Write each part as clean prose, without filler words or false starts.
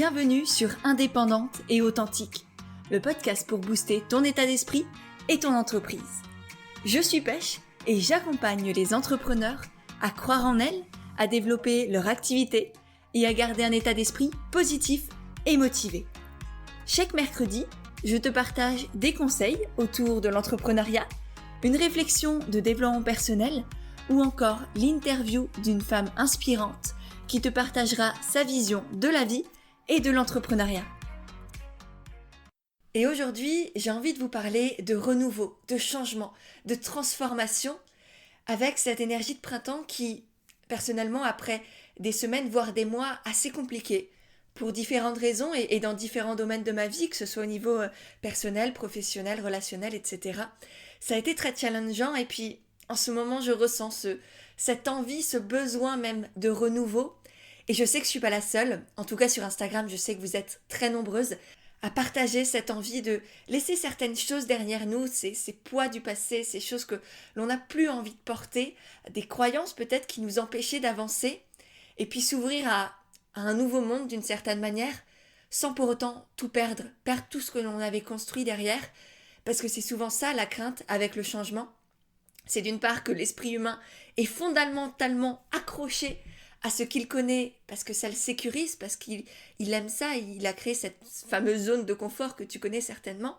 Bienvenue sur Indépendante et Authentique, le podcast pour booster ton état d'esprit et ton entreprise. Je suis Pêche et j'accompagne les entrepreneurs à croire en elles, à développer leur activité et à garder un état d'esprit positif et motivé. Chaque mercredi, je te partage des conseils autour de l'entrepreneuriat, une réflexion de développement personnel ou encore l'interview d'une femme inspirante qui te partagera sa vision de la vie et de l'entrepreneuriat. Et aujourd'hui, j'ai envie de vous parler de renouveau, de changement, de transformation avec cette énergie de printemps qui, personnellement, après des semaines, voire des mois assez compliqués, pour différentes raisons et dans différents domaines de ma vie, que ce soit au niveau personnel, professionnel, relationnel, etc. Ça a été très challengeant et puis en ce moment, je ressens cette envie, ce besoin même de renouveau. Et je sais que je ne suis pas la seule, en tout cas sur Instagram, je sais que vous êtes très nombreuses à partager cette envie de laisser certaines choses derrière nous, ces poids du passé, ces choses que l'on n'a plus envie de porter, des croyances peut-être qui nous empêchaient d'avancer, et puis s'ouvrir à un nouveau monde d'une certaine manière, sans pour autant tout perdre tout ce que l'on avait construit derrière, parce que c'est souvent ça la crainte avec le changement. C'est d'une part que l'esprit humain est fondamentalement accroché à ce qu'il connaît, parce que ça le sécurise, parce qu'il aime ça, il a créé cette fameuse zone de confort que tu connais certainement.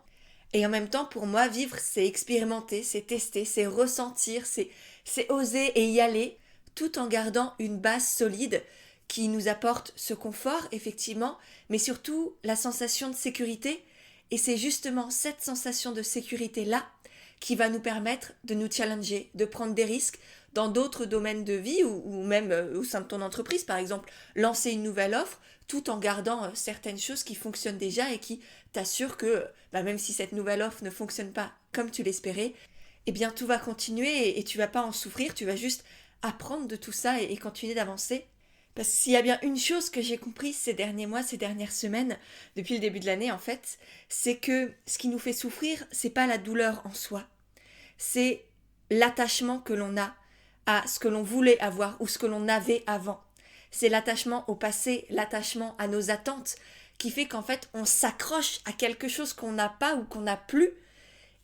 Et en même temps, pour moi, vivre, c'est expérimenter, c'est tester, c'est ressentir, c'est oser et y aller, tout en gardant une base solide qui nous apporte ce confort, effectivement, mais surtout la sensation de sécurité. Et c'est justement cette sensation de sécurité-là qui va nous permettre de nous challenger, de prendre des risques dans d'autres domaines de vie ou même au sein de ton entreprise, par exemple, lancer une nouvelle offre tout en gardant certaines choses qui fonctionnent déjà et qui t'assurent que même si cette nouvelle offre ne fonctionne pas comme tu l'espérais, eh bien tout va continuer et tu vas pas en souffrir, tu vas juste apprendre de tout ça et continuer d'avancer. Parce que s'il y a bien une chose que j'ai comprise ces derniers mois, ces dernières semaines, depuis le début de l'année en fait, c'est que ce qui nous fait souffrir, c'est pas la douleur en soi. C'est l'attachement que l'on a à ce que l'on voulait avoir ou ce que l'on avait avant. C'est l'attachement au passé, l'attachement à nos attentes qui fait qu'en fait on s'accroche à quelque chose qu'on n'a pas ou qu'on n'a plus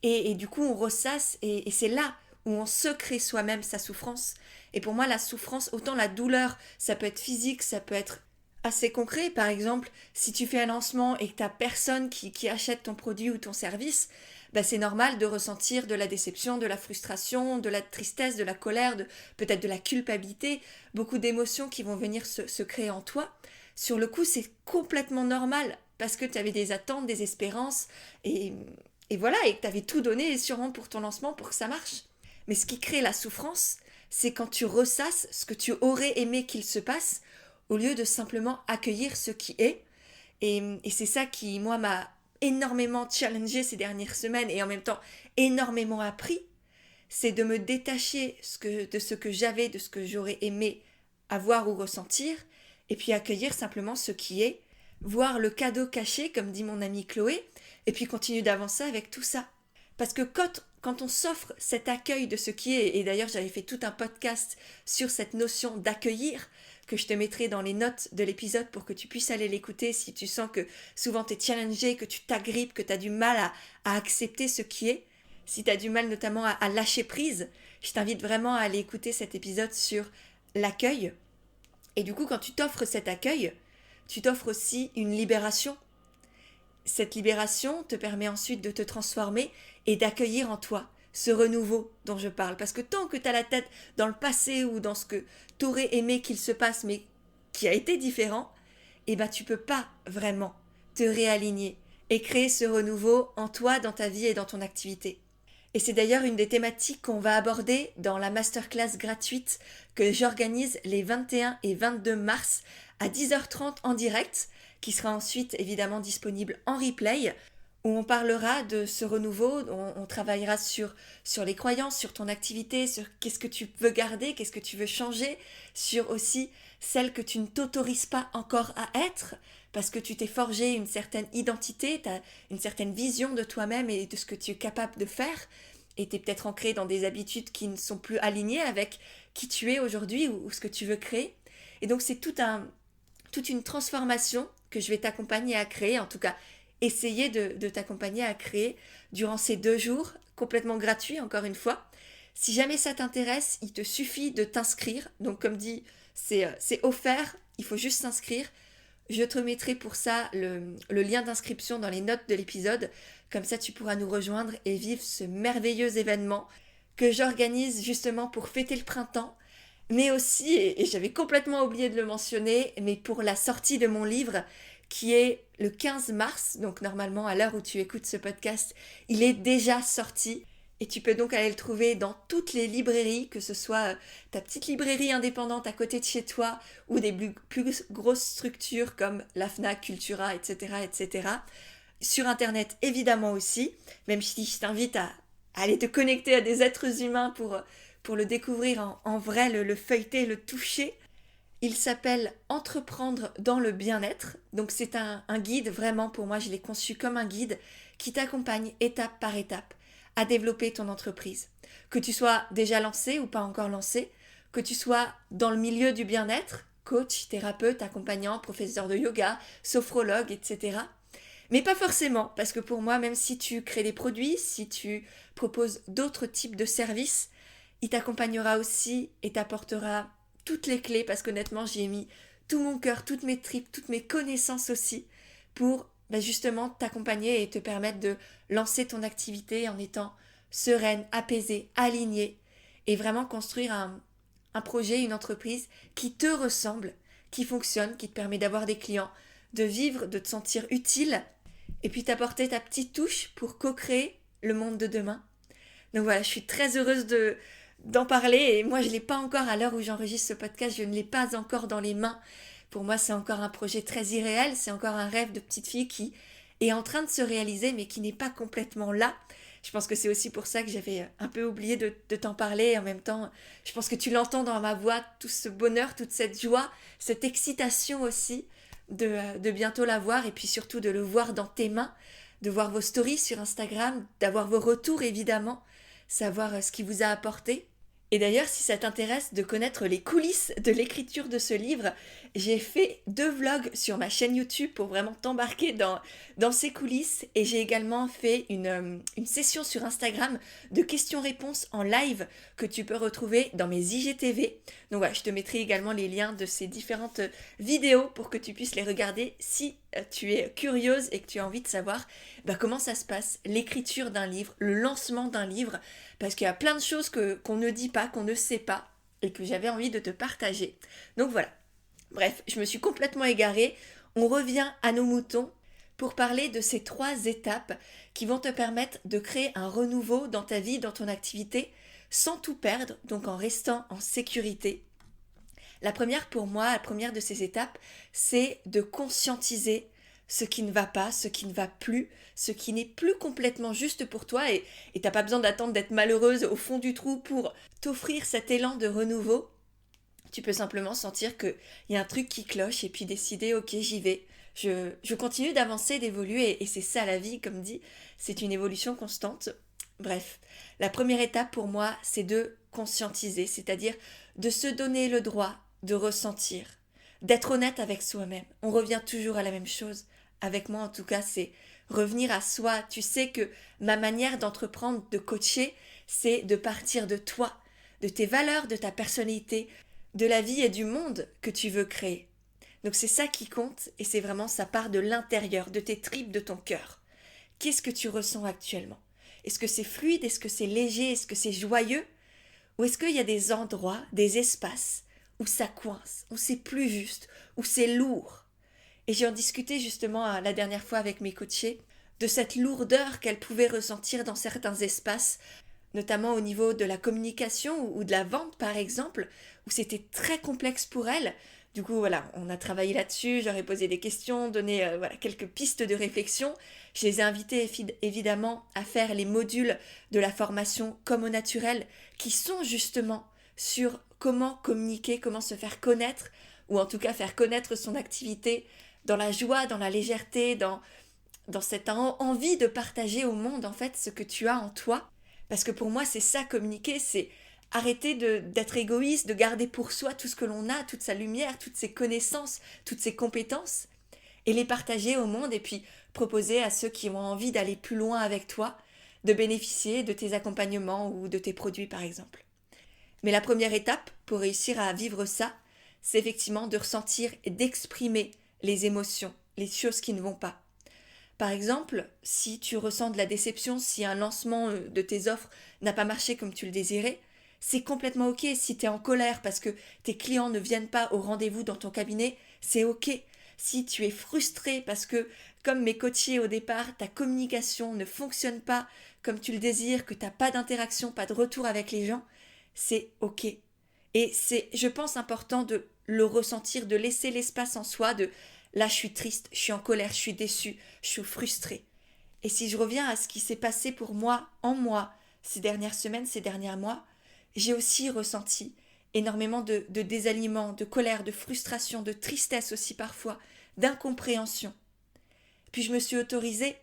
et du coup on ressasse et c'est là où on se crée soi-même sa souffrance. Et pour moi la souffrance, autant la douleur, ça peut être physique, ça peut être assez concret. Par exemple, si tu fais un lancement et que tu n'as personne qui achète ton produit ou ton service, c'est normal de ressentir de la déception, de la frustration, de la tristesse, de la colère, peut-être de la culpabilité, beaucoup d'émotions qui vont venir se créer en toi. Sur le coup, c'est complètement normal parce que tu avais des attentes, des espérances et voilà, et que tu avais tout donné sûrement pour ton lancement pour que ça marche. Mais ce qui crée la souffrance, c'est quand tu ressasses ce que tu aurais aimé qu'il se passe au lieu de simplement accueillir ce qui est. Et c'est ça qui, moi, m'a énormément challengée ces dernières semaines et en même temps énormément appris, c'est de me détacher de ce que j'avais, de ce que j'aurais aimé avoir ou ressentir, et puis accueillir simplement ce qui est, voir le cadeau caché, comme dit mon amie Chloé, et puis continuer d'avancer avec tout ça. Parce que quand on s'offre cet accueil de ce qui est, et d'ailleurs j'avais fait tout un podcast sur cette notion d'accueillir, que je te mettrai dans les notes de l'épisode pour que tu puisses aller l'écouter si tu sens que souvent tu es challengé, que tu t'agrippes, que tu as du mal à accepter ce qui est. Si tu as du mal notamment à lâcher prise, je t'invite vraiment à aller écouter cet épisode sur l'accueil. Et du coup, quand tu t'offres cet accueil, tu t'offres aussi une libération. Cette libération te permet ensuite de te transformer et d'accueillir en toi ce renouveau dont je parle. Parce que tant que tu as la tête dans le passé ou dans ce que tu aurais aimé qu'il se passe mais qui a été différent, tu peux pas vraiment te réaligner et créer ce renouveau en toi, dans ta vie et dans ton activité. Et c'est d'ailleurs une des thématiques qu'on va aborder dans la masterclass gratuite que j'organise les 21 et 22 mars à 10h30 en direct, qui sera ensuite évidemment disponible en replay, où on parlera de ce renouveau, on travaillera sur les croyances, sur ton activité, sur qu'est-ce que tu veux garder, qu'est-ce que tu veux changer, sur aussi celle que tu ne t'autorises pas encore à être, parce que tu t'es forgé une certaine identité, tu as une certaine vision de toi-même et de ce que tu es capable de faire, et tu es peut-être ancré dans des habitudes qui ne sont plus alignées avec qui tu es aujourd'hui ou ce que tu veux créer. Et donc c'est tout un toute une transformation que je vais t'accompagner à créer, en tout cas essayer de t'accompagner à créer durant ces 2 jours, complètement gratuits encore une fois. Si jamais ça t'intéresse, il te suffit de t'inscrire. Donc comme dit, c'est offert, il faut juste s'inscrire. Je te mettrai pour ça le lien d'inscription dans les notes de l'épisode. Comme ça, tu pourras nous rejoindre et vivre ce merveilleux événement que j'organise justement pour fêter le printemps. Mais aussi, et j'avais complètement oublié de le mentionner, mais pour la sortie de mon livre qui est le 15 mars. Donc normalement, à l'heure où tu écoutes ce podcast, il est déjà sorti. Et tu peux donc aller le trouver dans toutes les librairies, que ce soit ta petite librairie indépendante à côté de chez toi ou des plus grosses structures comme la Fnac, Cultura, etc., etc. Sur Internet, évidemment aussi, même si je t'invite à aller te connecter à des êtres humains pour le découvrir en vrai, le feuilleter, le toucher. Il s'appelle Entreprendre dans le bien-être. Donc c'est un guide, vraiment pour moi, je l'ai conçu comme un guide qui t'accompagne étape par étape à développer ton entreprise. Que tu sois déjà lancé ou pas encore lancé, que tu sois dans le milieu du bien-être, coach, thérapeute, accompagnant, professeur de yoga, sophrologue, etc. Mais pas forcément, parce que pour moi, même si tu crées des produits, si tu proposes d'autres types de services, il t'accompagnera aussi et t'apportera toutes les clés, parce qu'honnêtement, j'y ai mis tout mon cœur, toutes mes tripes, toutes mes connaissances aussi, pour justement t'accompagner et te permettre de lancer ton activité en étant sereine, apaisée, alignée, et vraiment construire un projet, une entreprise qui te ressemble, qui fonctionne, qui te permet d'avoir des clients, de vivre, de te sentir utile, et puis t'apporter ta petite touche pour co-créer le monde de demain. Donc voilà, je suis très heureuse d'en parler, et moi je ne l'ai pas encore à l'heure où j'enregistre ce podcast, je ne l'ai pas encore dans les mains. Pour moi, c'est encore un projet très irréel, c'est encore un rêve de petite fille qui est en train de se réaliser, mais qui n'est pas complètement là. Je pense que c'est aussi pour ça que j'avais un peu oublié de t'en parler. Et en même temps, je pense que tu l'entends dans ma voix, tout ce bonheur, toute cette joie, cette excitation aussi de bientôt l'avoir, et puis surtout de le voir dans tes mains, de voir vos stories sur Instagram, d'avoir vos retours évidemment, savoir ce qui vous a apporté. Et d'ailleurs, si ça t'intéresse de connaître les coulisses de l'écriture de ce livre, j'ai fait 2 vlogs sur ma chaîne YouTube pour vraiment t'embarquer dans ces coulisses. Et j'ai également fait une session sur Instagram de questions-réponses en live que tu peux retrouver dans mes IGTV. Donc voilà, je te mettrai également les liens de ces différentes vidéos pour que tu puisses les regarder si tu es curieuse et que tu as envie de savoir comment ça se passe, l'écriture d'un livre, le lancement d'un livre, parce qu'il y a plein de choses qu'on ne dit pas, qu'on ne sait pas, et que j'avais envie de te partager. Donc voilà. Bref, je me suis complètement égarée. On revient à nos moutons pour parler de ces 3 étapes qui vont te permettre de créer un renouveau dans ta vie, dans ton activité, sans tout perdre, donc en restant en sécurité. La première pour moi, la première de ces étapes, c'est de conscientiser ce qui ne va pas, ce qui ne va plus, ce qui n'est plus complètement juste pour toi, et t'as pas besoin d'attendre d'être malheureuse au fond du trou pour t'offrir cet élan de renouveau. Tu peux simplement sentir qu'il y a un truc qui cloche et puis décider, ok, j'y vais. Je continue d'avancer, d'évoluer, et c'est ça la vie, comme dit, c'est une évolution constante. Bref, la première étape pour moi, c'est de conscientiser, c'est-à-dire de se donner le droit de ressentir, d'être honnête avec soi-même. On revient toujours à la même chose. Avec moi, en tout cas, c'est revenir à soi. Tu sais que ma manière d'entreprendre, de coacher, c'est de partir de toi, de tes valeurs, de ta personnalité, de la vie et du monde que tu veux créer. Donc c'est ça qui compte, et c'est vraiment, ça part de l'intérieur, de tes tripes, de ton cœur. Qu'est-ce que tu ressens actuellement? Est-ce que c'est fluide? Est-ce que c'est léger? Est-ce que c'est joyeux? Ou est-ce qu'il y a des endroits, des espaces où ça coince, où c'est plus juste, où c'est lourd? Et j'ai en discuté justement la dernière fois avec mes coachés de cette lourdeur qu'elles pouvaient ressentir dans certains espaces, notamment au niveau de la communication ou de la vente par exemple, où c'était très complexe pour elles. Du coup, voilà, on a travaillé là-dessus, j'aurais posé des questions, donné quelques pistes de réflexion. Je les ai invitées évidemment à faire les modules de la formation Comme au naturel, qui sont justement sur comment communiquer, comment se faire connaître, ou en tout cas faire connaître son activité dans la joie, dans la légèreté, dans cette envie de partager au monde en fait ce que tu as en toi. Parce que pour moi, c'est ça, communiquer, c'est Arrêter d'être égoïste, de garder pour soi tout ce que l'on a, toute sa lumière, toutes ses connaissances, toutes ses compétences, et les partager au monde et puis proposer à ceux qui ont envie d'aller plus loin avec toi de bénéficier de tes accompagnements ou de tes produits par exemple. Mais la première étape pour réussir à vivre ça, c'est effectivement de ressentir et d'exprimer les émotions, les choses qui ne vont pas. Par exemple, si tu ressens de la déception, si un lancement de tes offres n'a pas marché comme tu le désirais, c'est complètement ok. Si tu es en colère parce que tes clients ne viennent pas au rendez-vous dans ton cabinet, c'est ok. Si tu es frustré parce que, comme mes coachés au départ, ta communication ne fonctionne pas comme tu le désires, que tu n'as pas d'interaction, pas de retour avec les gens, c'est ok. Et c'est, je pense, important de le ressentir, de laisser l'espace en soi, de là je suis triste, je suis en colère, je suis déçue, je suis frustrée. Et si je reviens à ce qui s'est passé pour moi, en moi, ces dernières semaines, ces derniers mois, j'ai aussi ressenti énormément de désalignement, de colère, de frustration, de tristesse aussi parfois, d'incompréhension. Puis je me suis autorisée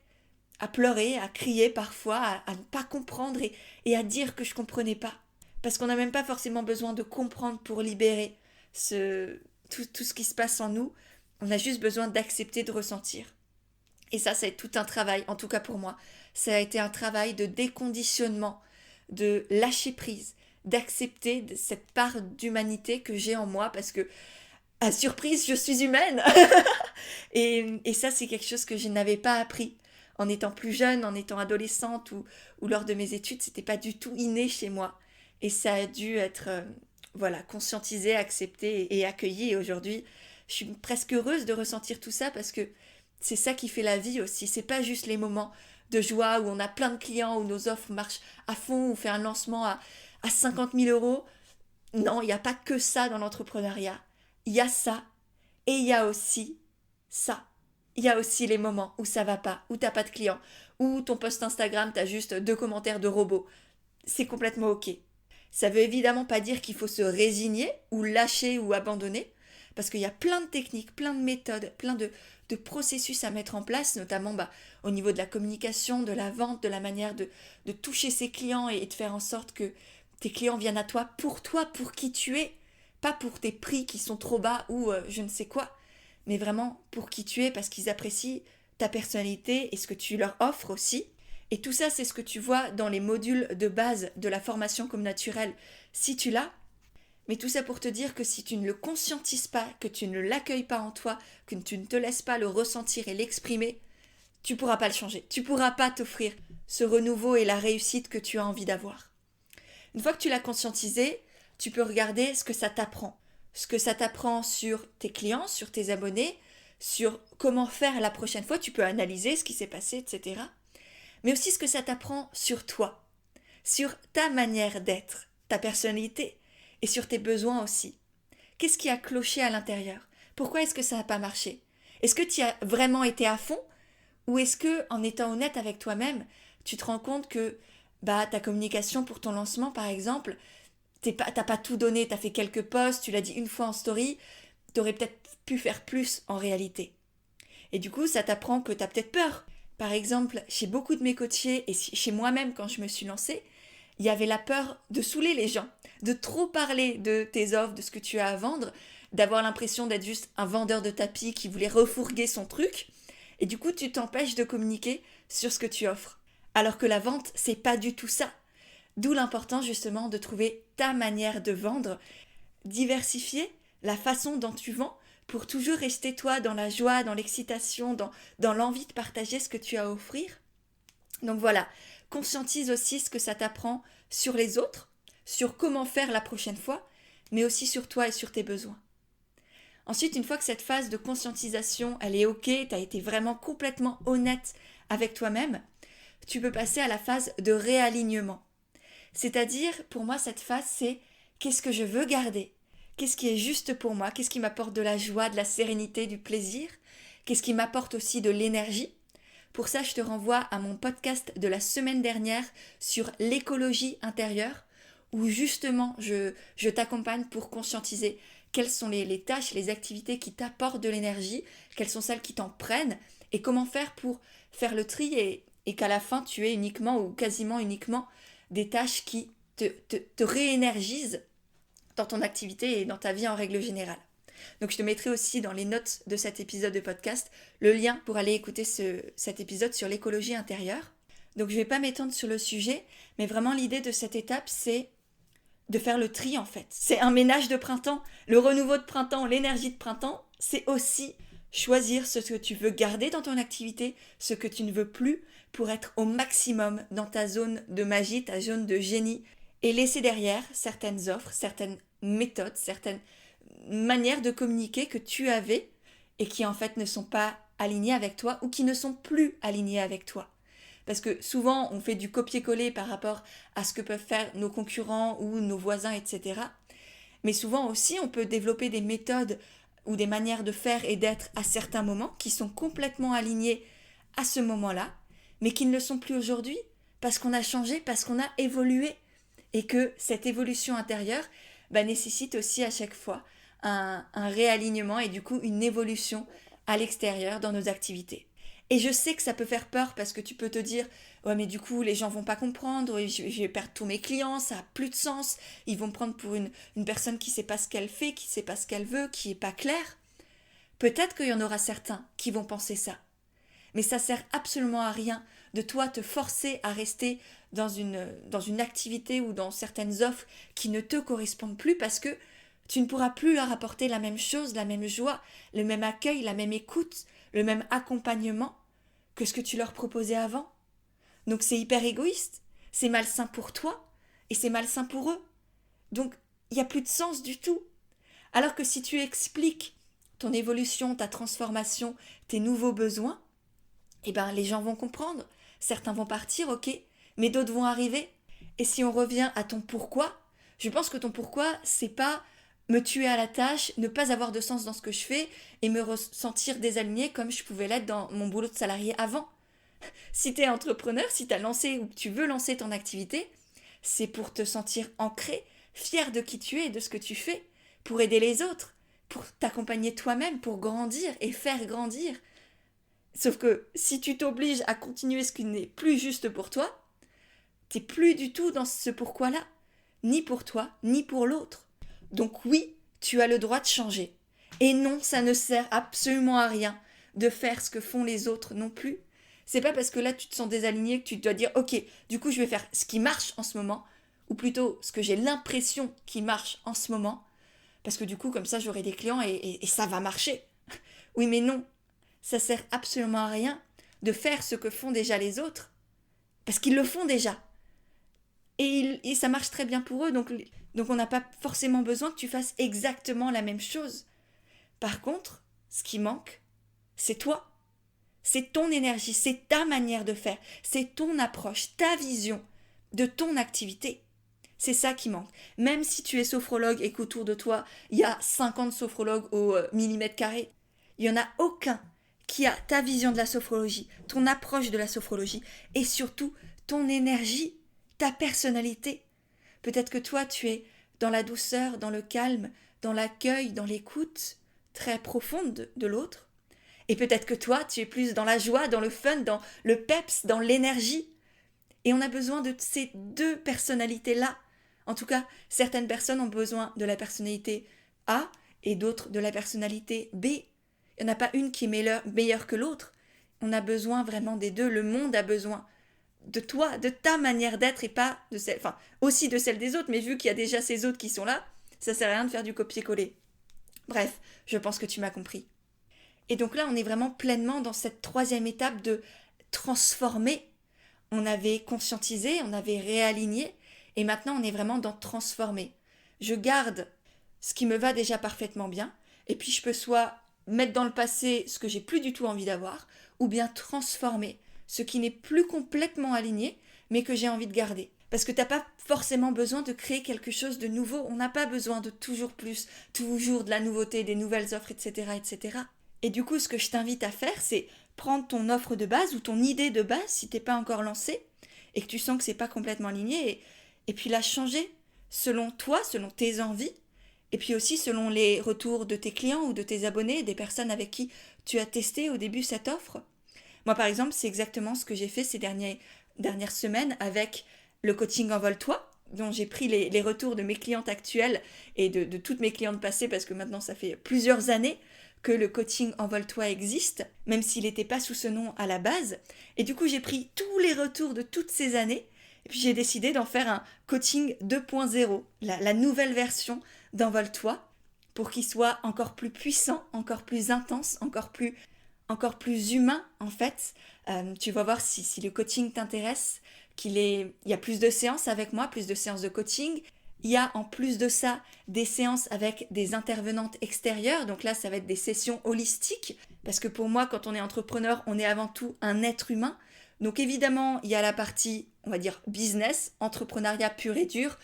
à pleurer, à crier parfois, à ne pas comprendre et à dire que je ne comprenais pas. Parce qu'on n'a même pas forcément besoin de comprendre pour libérer tout ce qui se passe en nous. On a juste besoin d'accepter de ressentir. Et ça a été tout un travail, en tout cas pour moi. Ça a été un travail de déconditionnement, de lâcher prise, d'accepter cette part d'humanité que j'ai en moi parce que, à surprise, je suis humaine. et ça, c'est quelque chose que je n'avais pas appris en étant plus jeune, en étant adolescente ou lors de mes études. C'était pas du tout inné chez moi. Et ça a dû être conscientisé, accepté et accueilli. Et aujourd'hui, je suis presque heureuse de ressentir tout ça parce que c'est ça qui fait la vie aussi. C'est pas juste les moments de joie où on a plein de clients, où nos offres marchent à fond, où on fait un lancement à 50 000 euros. Non, il n'y a pas que ça dans l'entrepreneuriat. Il y a ça et il y a aussi ça. Il y a aussi les moments où ça va pas, où t'as pas de clients, où ton post Instagram t'as juste 2 commentaires de robots. C'est complètement ok. Ça veut évidemment pas dire qu'il faut se résigner ou lâcher ou abandonner, parce qu'il y a plein de techniques, plein de méthodes, plein de processus à mettre en place, notamment au niveau de la communication, de la vente, de la manière de toucher ses clients et de faire en sorte que tes clients viennent à toi, pour qui tu es, pas pour tes prix qui sont trop bas ou je ne sais quoi, mais vraiment pour qui tu es parce qu'ils apprécient ta personnalité et ce que tu leur offres aussi. Et tout ça, c'est ce que tu vois dans les modules de base de la formation comme naturelle, si tu l'as. Mais tout ça pour te dire que si tu ne le conscientises pas, que tu ne l'accueilles pas en toi, que tu ne te laisses pas le ressentir et l'exprimer, tu pourras pas le changer. Tu pourras pas t'offrir ce renouveau et la réussite que tu as envie d'avoir. Une fois que tu l'as conscientisé, tu peux regarder ce que ça t'apprend. Ce que ça t'apprend sur tes clients, sur tes abonnés, sur comment faire la prochaine fois. Tu peux analyser ce qui s'est passé, etc. Mais aussi ce que ça t'apprend sur toi, sur ta manière d'être, ta personnalité et sur tes besoins aussi. Qu'est-ce qui a cloché à l'intérieur? Pourquoi est-ce que ça n'a pas marché? Est-ce que tu as vraiment été à fond? Ou est-ce que, en étant honnête avec toi-même, tu te rends compte que ta communication pour ton lancement, par exemple, t'as pas tout donné, t'as fait quelques posts, tu l'as dit une fois en story, t'aurais peut-être pu faire plus en réalité. Et du coup, ça t'apprend que t'as peut-être peur. Par exemple, chez beaucoup de mes coachés et chez moi-même quand je me suis lancée, il y avait la peur de saouler les gens, de trop parler de tes offres, de ce que tu as à vendre, d'avoir l'impression d'être juste un vendeur de tapis qui voulait refourguer son truc. Et du coup, tu t'empêches de communiquer sur ce que tu offres. Alors que la vente, c'est pas du tout ça. D'où l'importance justement de trouver ta manière de vendre, diversifier la façon dont tu vends pour toujours rester toi dans la joie, dans l'excitation, dans l'envie de partager ce que tu as à offrir. Donc voilà, conscientise aussi ce que ça t'apprend sur les autres, sur comment faire la prochaine fois, mais aussi sur toi et sur tes besoins. Ensuite, une fois que cette phase de conscientisation, elle est ok, tu as été vraiment complètement honnête avec toi-même, tu peux passer à la phase de réalignement. C'est-à-dire, pour moi, cette phase, c'est qu'est-ce que je veux garder? Qu'est-ce qui est juste pour moi? Qu'est-ce qui m'apporte de la joie, de la sérénité, du plaisir? Qu'est-ce qui m'apporte aussi de l'énergie? Pour ça, je te renvoie à mon podcast de la semaine dernière sur l'écologie intérieure, où justement, je t'accompagne pour conscientiser quelles sont les tâches, les activités qui t'apportent de l'énergie, quelles sont celles qui t'en prennent, et comment faire pour faire le tri et qu'à la fin, tu aies uniquement ou quasiment uniquement des tâches qui te réénergise dans ton activité et dans ta vie en règle générale. Donc je te mettrai aussi dans les notes de cet épisode de podcast le lien pour aller écouter cet épisode sur l'écologie intérieure. Donc je ne vais pas m'étendre sur le sujet, mais vraiment l'idée de cette étape, c'est de faire le tri en fait. C'est un ménage de printemps. Le renouveau de printemps, l'énergie de printemps, c'est aussi choisir ce que tu veux garder dans ton activité, ce que tu ne veux plus pour être au maximum dans ta zone de magie, ta zone de génie et laisser derrière certaines offres, certaines méthodes, certaines manières de communiquer que tu avais et qui en fait ne sont pas alignées avec toi ou qui ne sont plus alignées avec toi. Parce que souvent, on fait du copier-coller par rapport à ce que peuvent faire nos concurrents ou nos voisins, etc. Mais souvent aussi, on peut développer des méthodes ou des manières de faire et d'être à certains moments qui sont complètement alignées à ce moment-là, mais qui ne le sont plus aujourd'hui parce qu'on a changé, parce qu'on a évolué. Et que cette évolution intérieure nécessite aussi à chaque fois un réalignement et du coup une évolution à l'extérieur dans nos activités. Et je sais que ça peut faire peur parce que tu peux te dire ouais mais du coup les gens vont pas comprendre, je vais perdre tous mes clients, ça a plus de sens, ils vont me prendre pour une personne qui sait pas ce qu'elle fait, qui sait pas ce qu'elle veut, qui est pas claire. Peut-être qu'il y en aura certains qui vont penser ça. Mais ça sert absolument à rien de toi te forcer à rester dans une activité ou dans certaines offres qui ne te correspondent plus parce que tu ne pourras plus leur apporter la même chose, la même joie, le même accueil, la même écoute, le même accompagnement que ce que tu leur proposais avant. Donc c'est hyper égoïste, c'est malsain pour toi et c'est malsain pour eux. Donc il n'y a plus de sens du tout. Alors que si tu expliques ton évolution, ta transformation, tes nouveaux besoins, les gens vont comprendre. Certains vont partir, ok, mais d'autres vont arriver. Et si on revient à ton pourquoi, je pense que ton pourquoi, c'est pas me tuer à la tâche, ne pas avoir de sens dans ce que je fais et me ressentir désalignée comme je pouvais l'être dans mon boulot de salarié avant. Si tu es entrepreneur, si tu as lancé ou tu veux lancer ton activité, c'est pour te sentir ancré, fier de qui tu es et de ce que tu fais, pour aider les autres, pour t'accompagner toi-même, pour grandir et faire grandir. Sauf que si tu t'obliges à continuer ce qui n'est plus juste pour toi, t'es plus du tout dans ce pourquoi-là, ni pour toi, ni pour l'autre. Donc oui, tu as le droit de changer. Et non, ça ne sert absolument à rien de faire ce que font les autres non plus. C'est pas parce que là tu te sens désaligné que tu dois dire ok, du coup je vais faire ce qui marche en ce moment, ou plutôt ce que j'ai l'impression qui marche en ce moment, parce que du coup comme ça j'aurai des clients et ça va marcher. Oui mais non, ça sert absolument à rien de faire ce que font déjà les autres, parce qu'ils le font déjà. Et ça marche très bien pour eux, donc on n'a pas forcément besoin que tu fasses exactement la même chose. Par contre, ce qui manque, c'est toi. C'est ton énergie, c'est ta manière de faire, c'est ton approche, ta vision de ton activité. C'est ça qui manque. Même si tu es sophrologue et qu'autour de toi, il y a 50 sophrologues au millimètre carré, il n'y en a aucun qui a ta vision de la sophrologie, ton approche de la sophrologie et surtout ton énergie, ta personnalité. Peut-être que toi, tu es dans la douceur, dans le calme, dans l'accueil, dans l'écoute très profonde de l'autre. Et peut-être que toi, tu es plus dans la joie, dans le fun, dans le peps, dans l'énergie. Et on a besoin de ces deux personnalités-là. En tout cas, certaines personnes ont besoin de la personnalité A et d'autres de la personnalité B. Il n'y en a pas une qui est meilleure que l'autre. On a besoin vraiment des deux. Le monde a besoin de toi, de ta manière d'être et pas de celle, enfin, aussi de celle des autres, mais vu qu'il y a déjà ces autres qui sont là, ça sert à rien de faire du copier-coller. Bref, je pense que tu m'as compris. Et donc là, on est vraiment pleinement dans cette troisième étape de transformer. On avait conscientisé, on avait réaligné, et maintenant on est vraiment dans transformer. Je garde ce qui me va déjà parfaitement bien, et puis je peux soit mettre dans le passé ce que j'ai plus du tout envie d'avoir, ou bien transformer ce qui n'est plus complètement aligné, mais que j'ai envie de garder. Parce que tu n'as pas forcément besoin de créer quelque chose de nouveau, on n'a pas besoin de toujours plus, toujours de la nouveauté, des nouvelles offres, etc., etc. Et du coup, ce que je t'invite à faire, c'est prendre ton offre de base ou ton idée de base, si t'es pas encore lancé, et que tu sens que c'est pas complètement aligné, et puis la changer selon toi, selon tes envies, et puis aussi selon les retours de tes clients ou de tes abonnés, des personnes avec qui tu as testé au début cette offre. Moi, par exemple, c'est exactement ce que j'ai fait ces dernières semaines avec le coaching Envole-toi. dont j'ai pris les retours de mes clientes actuelles et de toutes mes clientes passées, parce que maintenant ça fait plusieurs années que le coaching Envole-toi existe, même s'il n'était pas sous ce nom à la base. Et du coup, j'ai pris tous les retours de toutes ces années, et puis j'ai décidé d'en faire un coaching 2.0, la nouvelle version d'Envole-toi, pour qu'il soit encore plus puissant, encore plus intense, encore plus humain en fait. Tu vas voir si le coaching t'intéresse, il y a plus de séances avec moi, plus de séances de coaching. Il y a en plus de ça des séances avec des intervenantes extérieures. Donc là, ça va être des sessions holistiques. Parce que pour moi, quand on est entrepreneur, on est avant tout un être humain. Donc évidemment, il y a la partie, on va dire, business, entrepreneuriat pur et dur,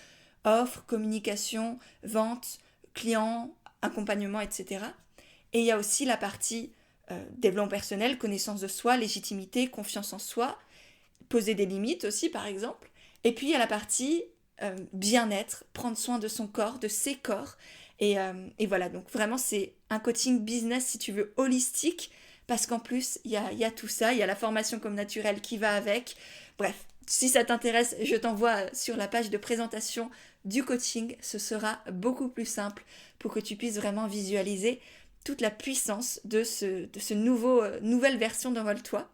offre, communication, vente, clients, accompagnement, etc. Et il y a aussi la partie développement personnel, connaissance de soi, légitimité, confiance en soi, poser des limites aussi par exemple. Et puis il y a la partie bien-être, prendre soin de son corps, de ses corps. Et voilà, donc vraiment c'est un coaching business si tu veux holistique, parce qu'en plus il y a tout ça, il y a la formation comme naturelle qui va avec. Bref, si ça t'intéresse, je t'envoie sur la page de présentation du coaching, ce sera beaucoup plus simple pour que tu puisses vraiment visualiser toute la puissance de ce nouvelle version d'Envole-toi.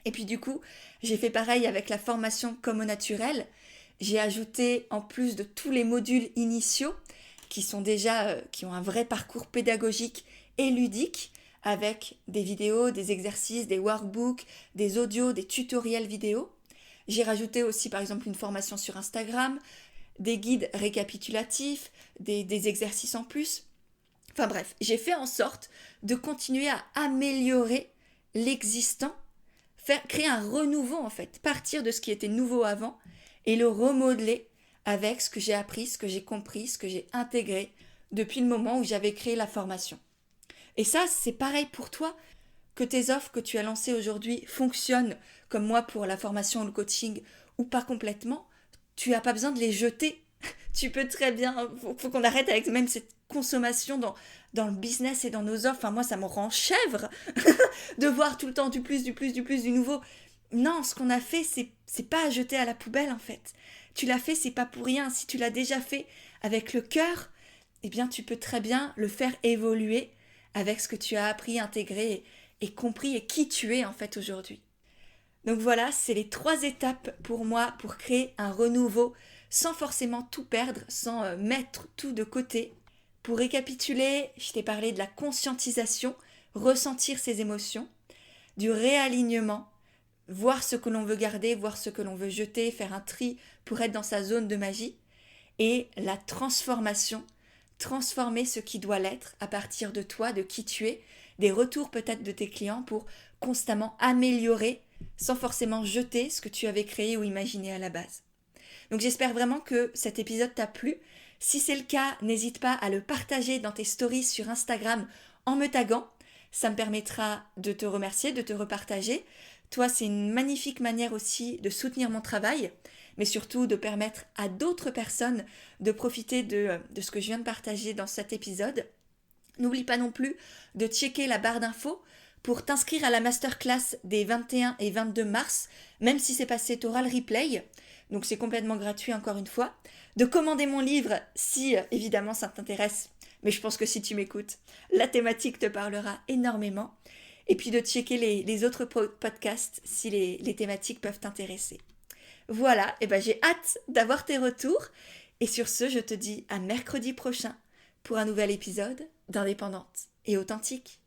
Et puis du coup, j'ai fait pareil avec la formation comme au naturel. J'ai ajouté, en plus de tous les modules initiaux, qui ont un vrai parcours pédagogique et ludique, avec des vidéos, des exercices, des workbooks, des audios, des tutoriels vidéo. J'ai rajouté aussi par exemple une formation sur Instagram, des guides récapitulatifs, des exercices en plus. Enfin bref, j'ai fait en sorte de continuer à améliorer l'existant, créer un renouveau en fait, partir de ce qui était nouveau avant et le remodeler avec ce que j'ai appris, ce que j'ai compris, ce que j'ai intégré depuis le moment où j'avais créé la formation. Et ça, c'est pareil pour toi, que tes offres que tu as lancées aujourd'hui fonctionnent comme moi pour la formation ou le coaching ou pas complètement, tu n'as pas besoin de les jeter. Tu peux très bien, faut qu'on arrête avec même cette consommation dans le business et dans nos offres. Enfin, moi, ça me rend chèvre de voir tout le temps du plus, du nouveau. Non, ce qu'on a fait, c'est pas à jeter à la poubelle, en fait. Tu l'as fait, c'est pas pour rien. Si tu l'as déjà fait avec le cœur, eh bien, tu peux très bien le faire évoluer avec ce que tu as appris, intégré et compris et qui tu es, en fait, aujourd'hui. Donc voilà, c'est les 3 étapes pour moi pour créer un renouveau sans forcément tout perdre, sans mettre tout de côté. Pour récapituler, je t'ai parlé de la conscientisation, ressentir ses émotions, du réalignement, voir ce que l'on veut garder, voir ce que l'on veut jeter, faire un tri pour être dans sa zone de magie, et la transformation, transformer ce qui doit l'être à partir de toi, de qui tu es, des retours peut-être de tes clients pour constamment améliorer sans forcément jeter ce que tu avais créé ou imaginé à la base. Donc j'espère vraiment que cet épisode t'a plu. Si c'est le cas, n'hésite pas à le partager dans tes stories sur Instagram en me taguant. Ça me permettra de te remercier, de te repartager. Toi, c'est une magnifique manière aussi de soutenir mon travail, mais surtout de permettre à d'autres personnes de profiter de ce que je viens de partager dans cet épisode. N'oublie pas non plus de checker la barre d'infos pour t'inscrire à la masterclass des 21 et 22 mars, même si c'est passé, tu auras le replay. Donc c'est complètement gratuit encore une fois. De commander mon livre si évidemment ça t'intéresse, mais je pense que si tu m'écoutes, la thématique te parlera énormément. Et puis de checker les autres podcasts si les thématiques peuvent t'intéresser. Voilà, et ben j'ai hâte d'avoir tes retours. Et sur ce, je te dis à mercredi prochain pour un nouvel épisode d'Indépendante et Authentique.